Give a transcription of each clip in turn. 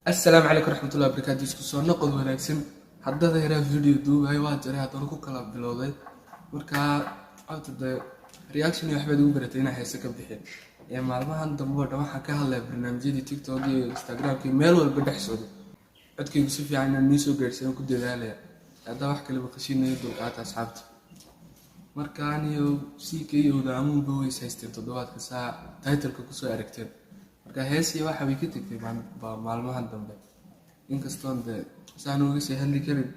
السلام عليكم ورحمة الله وبركاته. isku soo noqod wanaagsan haddada yaraa video duubay waa jiray haddana ku kala bilowday marka codada reaction iyo waxbaad ugu baratay inaa heese ka bixin maalmahan dambe oo dhan waxaan ka hadlay barnaamijyadii TikTok iyo Instagram iyo meel walba dhex socdo codkaygu si fiican inaan soo gaarsiin ku dadaalaya hadda wax kale baqashinayo dulqaad asxaabta marka aniyo CK wadaamun boys haystay toddobaadka saa title-ka ku soo aragteen marka heesi waxa way ka tagtay maalmahan dambe inkastoo saan uga sii hadli karin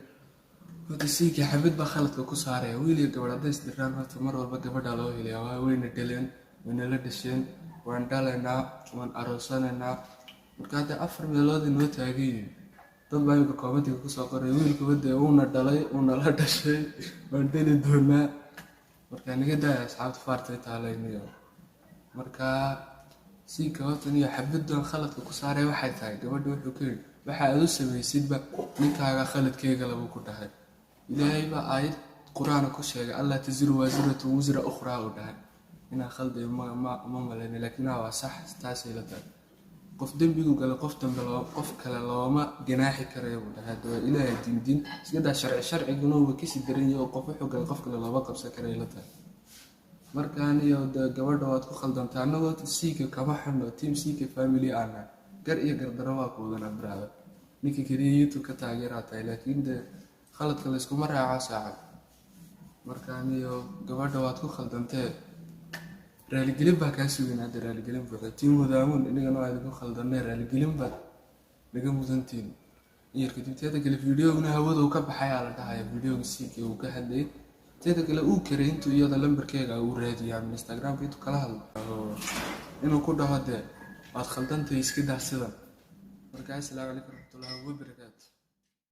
hada CK xabad ba khaladka ku saaray wiil iyo gabadh hadda isdiraan horta mar walba gabadha loo helayaa waa weyna dhaleen weyna la dhasheen waan dhalaynaa waan aroosanayna marka hadda 4 meelood inoo taagay dad baa iyaga commentiga ku soo qoray wiilku wada uuna dhalay uuna la dhashay waan dhali doonaa marka aniga daa asxaabta faartay taalayniyo marka CK horta iyo xabaddan khaladka ku saaray waxay tahay gabadha wuxuu ka yiri waxa aad u sameeysidba ninkaaga khaladkeega lagu ku dhahay ilaahay ba aayad quraan ku sheegay allah taziru waziratu wazra ukhra oo dhahay ina khalday ma maleen laakiin waa sax taas ay la tahay qof dambigu gal qof dambe qof kale looma ganaaxi karayo dhahay ilaahay diin sida sharciga noo wakisi daran iyo qof wuxuu gal qof kale looba qabsan karayo la tahay markaan iyo gabadha waad ku khaldantaa anagoo CK kama xunno team CK family ana gar iyo gardaro waa ku wada brada ninka kaliya YouTube ka taageeratay laakiin khaladka la isku maraaca saacad markaan iyo gabadha waad ku khaldantay raaligelin baa ka suginaa raaligelin buuxda team wadaamun inagana waa ku khaldanay raaligelin baa laga mudantiin yarka dibteeda kale video-guna hawada uu ka baxay la dhahay video-ga CK uu ka hadlay teeda kale uu karay intuu iyada lambarkeega uu raadiyay Instagram-ka intuu kala hadlo inuu ku dhaho waad khaldantay iska daa sidan marka assalaamu calaykum warahmatullaahi wabarakaatuh.